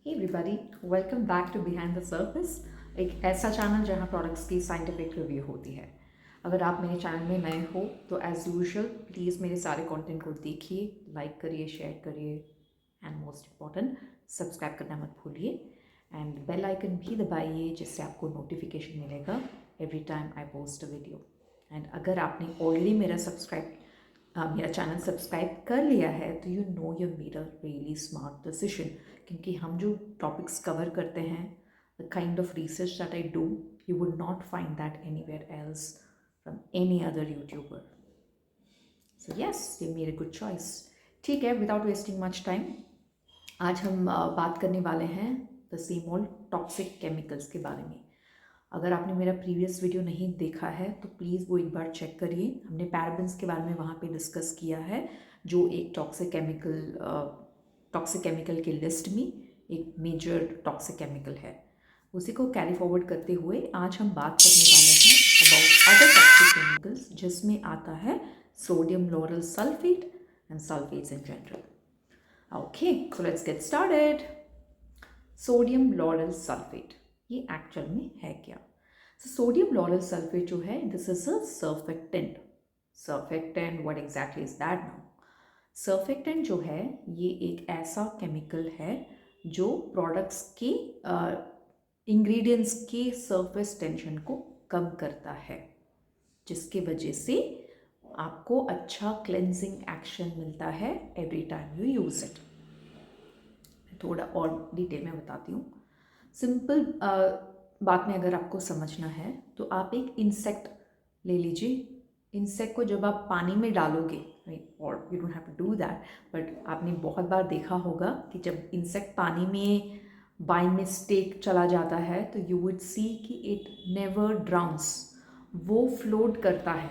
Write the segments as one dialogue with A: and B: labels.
A: Hey everybody, welcome back to Behind the Surface, एक ऐसा channel जहां प्रोडक्ट्स की साइंटिफिक रिव्यू होती है। अगर आप मेरे चैनल में नए हो तो एज़ यूजुअल प्लीज़ मेरे सारे कंटेंट को देखिए, लाइक करिए, शेयर करिए एंड मोस्ट इम्पॉर्टेंट सब्सक्राइब करना मत भूलिए एंड बेल आइकन भी दबाइए जिससे आपको नोटिफिकेशन मिलेगा every time I post a video. And अगर आपने ऑलरेडी मेरा चैनल सब्सक्राइब कर लिया है तो you know you made a really smart decision, क्योंकि हम जो टॉपिक्स कवर करते हैं, the kind of research that I do, you would not find that anywhere else from any other YouTuber. So yes, you made a good choice. ठीक है, without wasting much time, आज हम बात करने वाले हैं the same old toxic chemicals के बारे में। अगर आपने मेरा प्रीवियस वीडियो नहीं देखा है तो प्लीज़ वो एक बार चेक करिए। हमने पैराबेन्स के बारे में वहाँ पे डिस्कस किया है, जो एक टॉक्सिक केमिकल के लिस्ट में एक मेजर टॉक्सिक केमिकल है। उसी को कैरी फॉरवर्ड करते हुए आज हम बात करने वाले हैं अबाउट अदर टॉक्सिक केमिकल्स, जिसमें आता है sodium lauryl sulphate and sulphates in general. Okay, so let's get started. Sodium lauryl sulphate ये एक्चुअल में है क्या? सोडियम लॉरल सल्फेट जो है, this is a surfactant. Surfactant, what exactly is that now? Surfactant जो है ये एक ऐसा केमिकल है जो प्रोडक्ट्स के इंग्रेडिएंट्स के सरफेस टेंशन को कम करता है, जिसकी वजह से आपको अच्छा क्लेंजिंग एक्शन मिलता है every time you use it. थोड़ा और डिटेल में बताती हूँ। सिंपल बात में अगर आपको समझना है तो आप एक इंसेक्ट ले लीजिए। इंसेक्ट को जब आप पानी में डालोगे, और you don't have to do that, but आपने बहुत बार देखा होगा कि जब इंसेक्ट पानी में बाय मिस्टेक चला जाता है तो यू वुड सी कि इट नेवर ड्राउन्स, वो फ्लोट करता है।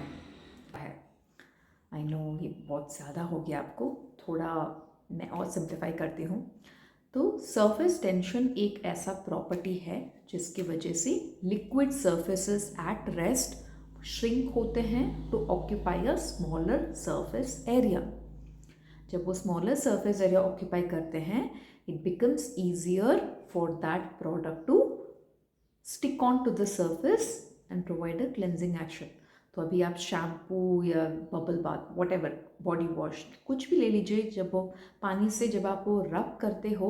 A: आई नो ये बहुत ज़्यादा हो गया आपको, थोड़ा मैं और सिंप्लीफाई करती हूँ। तो सरफेस टेंशन एक ऐसा प्रॉपर्टी है जिसकी वजह से liquid surfaces at rest shrink होते हैं to occupy a smaller surface area. जब वो स्मॉलर सरफेस एरिया ऑक्यूपाई करते हैं, it becomes easier for that product to stick on to the surface and provide a cleansing action. तो अभी आप shampoo या bubble bath, whatever, body wash, कुछ भी ले लीजिए, जब वो पानी से जब आप वो रब करते हो,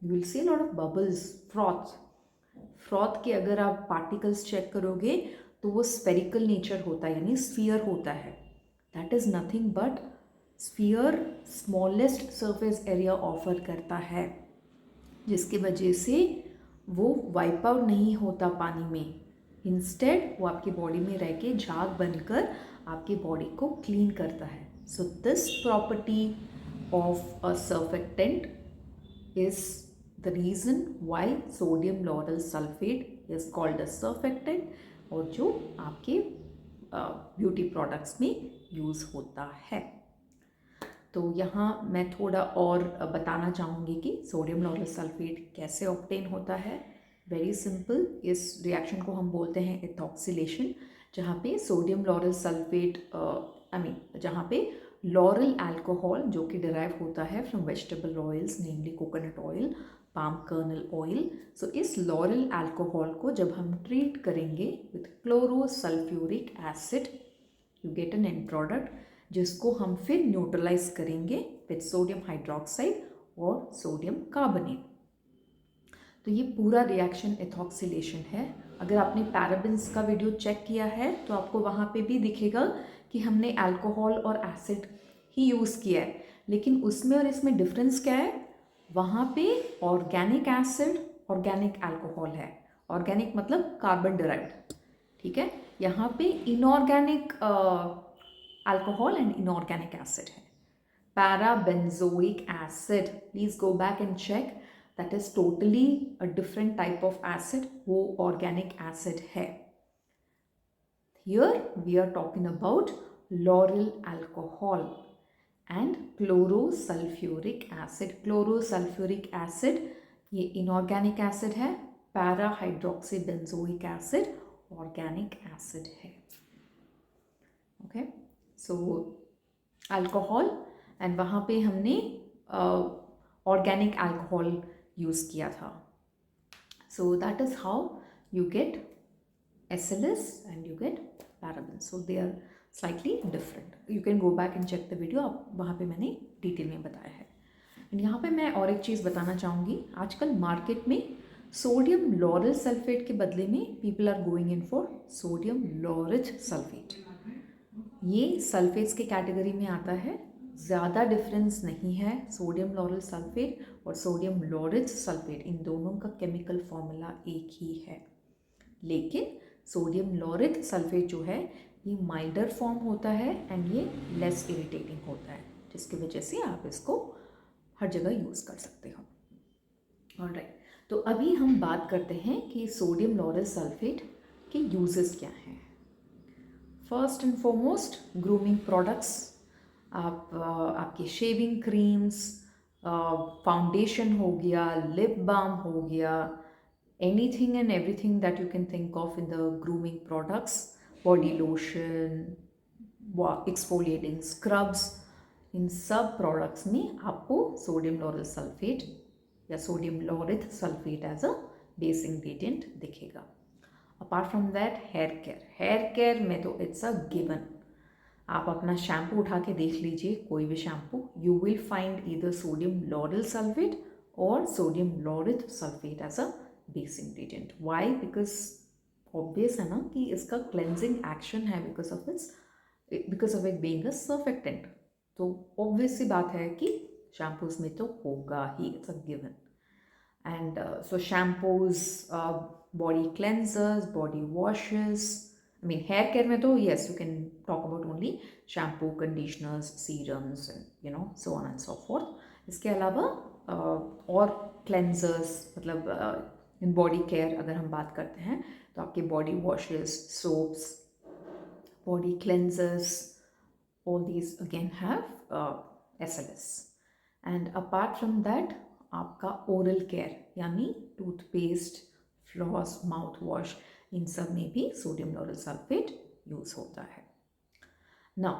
A: you will see lot of bubbles, froth के अगर आप पार्टिकल्स चेक करोगे तो वो स्फेरिकल नेचर होता है, यानी स्फीयर होता है। That is nothing but sphere smallest surface area offer करता है, जिसकी वजह से वो वाइप आउट नहीं होता पानी में। इंस्टेड वो आपकी बॉडी में रह के झाग बनकर आपकी बॉडी को क्लीन करता है। So this property of a surfactant is the reason why sodium lauryl sulfate is called a surfactant, और जो आपके ब्यूटी प्रोडक्ट्स में यूज़ होता है। तो यहाँ मैं थोड़ा और बताना चाहूँगी कि सोडियम लॉरल सल्फेट कैसे ऑब्टेन होता है। वेरी सिंपल, इस रिएक्शन को हम बोलते हैं एथॉक्सिलेशन, जहाँ पे सोडियम लॉरल सल्फेट जहाँ पे लॉरल अल्कोहल, जो कि डिराइव होता है from vegetable oils, namely coconut oil, palm kernel oil. So इस लॉरल अल्कोहल को जब हम ट्रीट करेंगे with chlorosulphuric acid, you get an end product, जिसको हम फिर न्यूट्रलाइज करेंगे विथ सोडियम हाइड्रोक्साइड और सोडियम कार्बोनेट। तो ये पूरा रिएक्शन एथॉक्सिलेशन है। अगर आपने पैराबेन्स का वीडियो चेक किया है तो आपको वहाँ पे भी दिखेगा कि हमने अल्कोहल और एसिड ही यूज़ किया है, लेकिन उसमें और इसमें डिफरेंस क्या है? वहाँ पे ऑर्गेनिक एसिड, ऑर्गेनिक अल्कोहल है। ऑर्गेनिक मतलब कार्बन डिराइव्ड, ठीक है। यहाँ पे inorganic alcohol and inorganic acid है। Parabenzoic acid, please go back and check, that is totally a different type of acid, वो organic acid है। Here we are talking about lauryl alcohol and chlorosulfuric acid. Chlorosulfuric acid ये inorganic acid है, para hydroxybenzoic acid organic acid है। Okay, so alcohol, and वहाँ पे हमने organic alcohol use किया था. So that is how you get SLS and you get parabens. So they are slightly different. You can go back and check the video. आप वहाँ पे मैंने detail में बताया है. एंड यहाँ पे मैं और एक चीज़ बताना चाहूँगी. आजकल मार्केट में सोडियम लॉरेल सल्फेट के बदले में people are going in for sodium laureth sulphate. ये सल्फेट्स के कैटेगरी में आता है. ज़्यादा डिफरेंस नहीं है सोडियम लॉरेल सल्फेट और सोडियम लॉरेट सल्फेट. इन दोनों का केमिकल फॉर्मूला एक ही है. लेकिन सोडियम लॉरेट सल्फेट जो है ये माइल्डर फॉर्म होता है एंड ये लेस इरिटेटिंग होता है, जिसकी वजह से आप इसको हर जगह यूज़ कर सकते हो. ऑलराइट, तो अभी हम बात करते हैं कि सोडियम लॉरेल सल्फेट के यूजेस क्या हैं. First and foremost grooming products. आपके शेविंग क्रीम्स, फाउंडेशन हो गया, लिप बाम हो गया, anything and everything that you can think of in the grooming products, body lotion, exfoliating scrubs, इन सब प्रोडक्ट्स में आपको सोडियम लॉरेल सल्फेट या sodium laureth sulphate as a base ingredient दिखेगा. Apart from that hair care में तो it's a given. आप अपना shampoo उठा के देख लीजिए, कोई भी shampoo, you will find either sodium lauryl sulphate और sodium laureth sulphate as a base ingredient. Why? Because obvious है ना कि इसका क्लेंजिंग एक्शन है because of it being a surfactant. तो ऑब्वियस सी बात है कि शैम्पूज में तो होगा ही, it's a given. And so shampoos, body cleansers, body washes, I mean hair care में तो yes you can talk about only shampoo, conditioners, serums and so on and so forth. इसके अलावा और क्लेंजर्स, मतलब इन बॉडी केयर अगर हम बात करते हैं तो आपके body washes, soaps, body cleansers, all these again have SLS. and apart from that आपका ओरल केयर यानी टूथपेस्ट, फ्लॉस, माउथ वॉश, इन सब में भी सोडियम लॉरेल सल्फेट यूज होता है. Now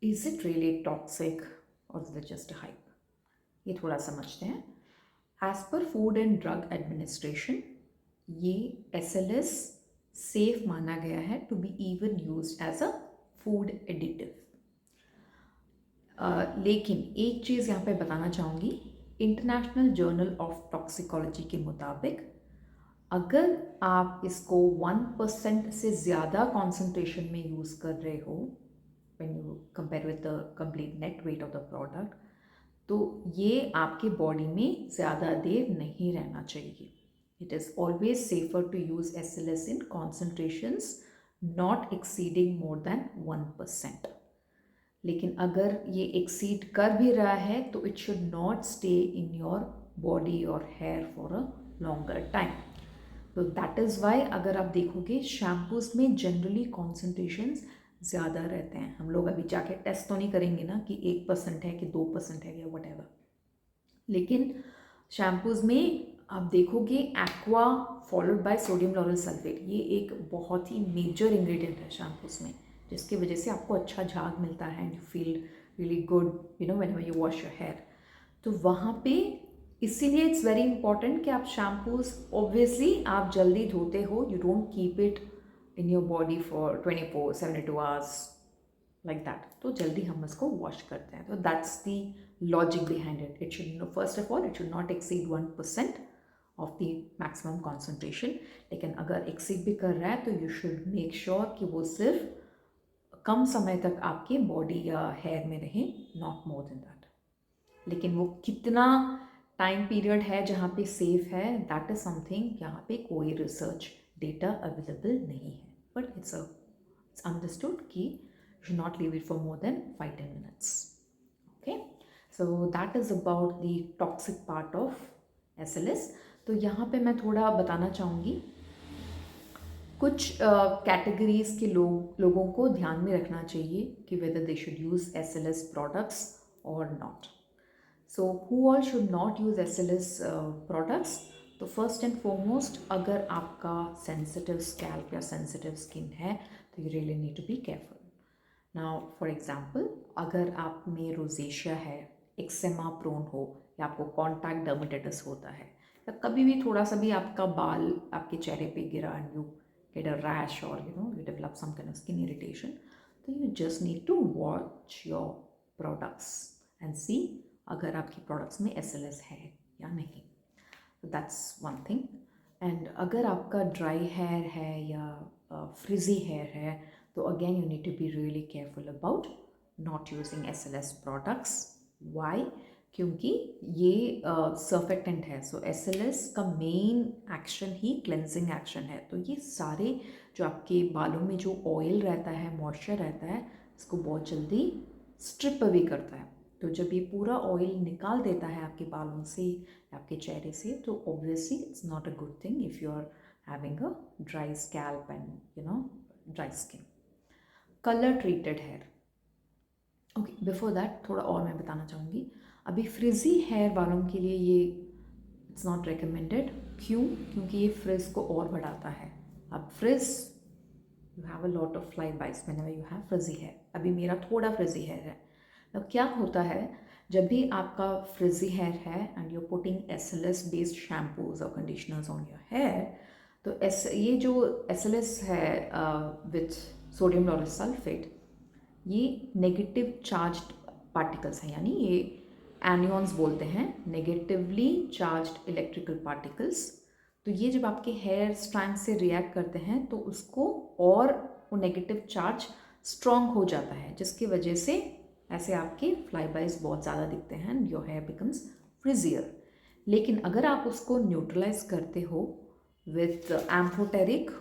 A: is it really toxic और इज इट जस्ट हाइप? ये थोड़ा समझते हैं. As per food and drug administration ये SLS सेफ माना गया है to be even used as a food additive. लेकिन एक चीज़ यहाँ पे बताना चाहूँगी. इंटरनेशनल जर्नल ऑफ टॉक्सिकोलॉजी के मुताबिक अगर आप इसको 1% से ज़्यादा कॉन्सेंट्रेशन में यूज़ कर रहे हो when you compare with the complete net weight of the product, तो ये आपके बॉडी में ज़्यादा देर नहीं रहना चाहिए. It is always safer to use SLS in concentrations not exceeding more than 1%. लेकिन अगर ये एक्सीड कर भी रहा है तो it should not stay in your body और hair for a longer time. तो दैट इज़ वाई अगर आप देखोगे शैम्पूज़ में जनरली कॉन्सेंट्रेशंस ज़्यादा रहते हैं. हम लोग अभी जाके टेस्ट तो नहीं करेंगे ना कि 1% है कि 2% है या वट एवर. लेकिन शैम्पूज़ में आप देखोगे aqua followed by sodium lauryl sulphate, ये एक बहुत ही मेजर इंग्रेडिएंट है शैम्पूज़ में, जिसकी वजह से आपको अच्छा झाग मिलता है and you feel really good whenever you wash your hair. तो वहाँ पे इसीलिए इट्स वेरी इंपॉर्टेंट कि आप शैम्पूज ऑब्वियसली आप जल्दी धोते हो. You don't keep it in your body for 24-72 hours like that. तो जल्दी हम इसको वॉश करते हैं. तो that's the logic behind it. It should first of all it should not exceed 1% of the maximum concentration. लेकिन अगर एक्सीड भी कर रहा है तो यू शुड मेक श्योर कि वो सिर्फ कम समय तक आपके बॉडी या हेयर में रहे, नॉट मोर देन दैट. लेकिन वो कितना टाइम पीरियड है जहाँ पे सेफ है, दैट इज़ समथिंग यहाँ पे कोई रिसर्च डेटा अवेलेबल नहीं है. बट इट्स अंडरस्टूड कि you should not leave it for more than 5-10 minutes. Okay, so that is about the toxic part of SLS. तो यहाँ पे मैं थोड़ा बताना चाहूँगी कुछ कैटेगरीज के लोगों को ध्यान में रखना चाहिए कि whether they should use SLS products और not. So who all should not use SLS products? तो फर्स्ट एंड फॉरमोस्ट अगर आपका सेंसिटिव स्कैल्प या सेंसिटिव स्किन है तो you really need to be careful. Now for example अगर आप में रोजेशिया है, एक्सेमा प्रोन हो या आपको कॉन्टैक्ट डर्मेटाइटिस होता है, या कभी भी थोड़ा सा भी आपका बाल आपके चेहरे पे गिरा and you get a rash और you develop some kind of skin irritation, तो you just need to watch your products and see अगर आपकी प्रोडक्ट्स में SLS है या नहीं। That's one thing. एंड अगर आपका ड्राई हेयर है या फ्रिजी हेयर है, तो again you need to be really careful about not using SLS products. Why? क्योंकि ये सर्फेक्टेंट है। सो SLS का मेन एक्शन ही क्लेंजिंग एक्शन है। तो ये सारे जो आपके बालों में जो ऑयल रहता है, मॉइस्चर रहता है, इसको बहुत जल्दी स्ट्रिप अवे करता है। तो जब ये पूरा ऑयल निकाल देता है आपके बालों से, आपके चेहरे से, तो obviously it's not a good thing if you are having a dry scalp and dry skin. Colour treated hair, okay, before that थोड़ा और मैं बताना चाहूँगी। अभी फ्रिजी हेयर वालों के लिए ये इट्स नॉट रिकमेंडेड। क्यों? क्योंकि ये फ्रिज को और बढ़ाता है। अब frizz, you have a lot of flyaways whenever you have frizzy hair. अभी मेरा थोड़ा फ्रिजी हेयर है। अब क्या होता है, जब भी आपका फ्रिजी हेयर है and you putting SLS based shampoos और कंडीशनर्स ऑन योर हेयर, तो ये जो SLS है विथ सोडियम लॉरेल सल्फेट, ये नेगेटिव चार्ज्ड पार्टिकल्स हैं, यानी ये एनियॉन्स बोलते हैं, नेगेटिवली चार्ज्ड इलेक्ट्रिकल पार्टिकल्स। तो ये जब आपके हेयर स्ट्रैंड से रिएक्ट करते हैं तो उसको और वो नेगेटिव चार्ज स्ट्रॉन्ग हो जाता है, जिसकी वजह से ऐसे आपके फ्लाईबाइज बहुत ज़्यादा दिखते हैं एंड योर हेयर बिकम्स फ्रिजियर। लेकिन अगर आप उसको न्यूट्रलाइज करते हो विथ एम्फोटेरिक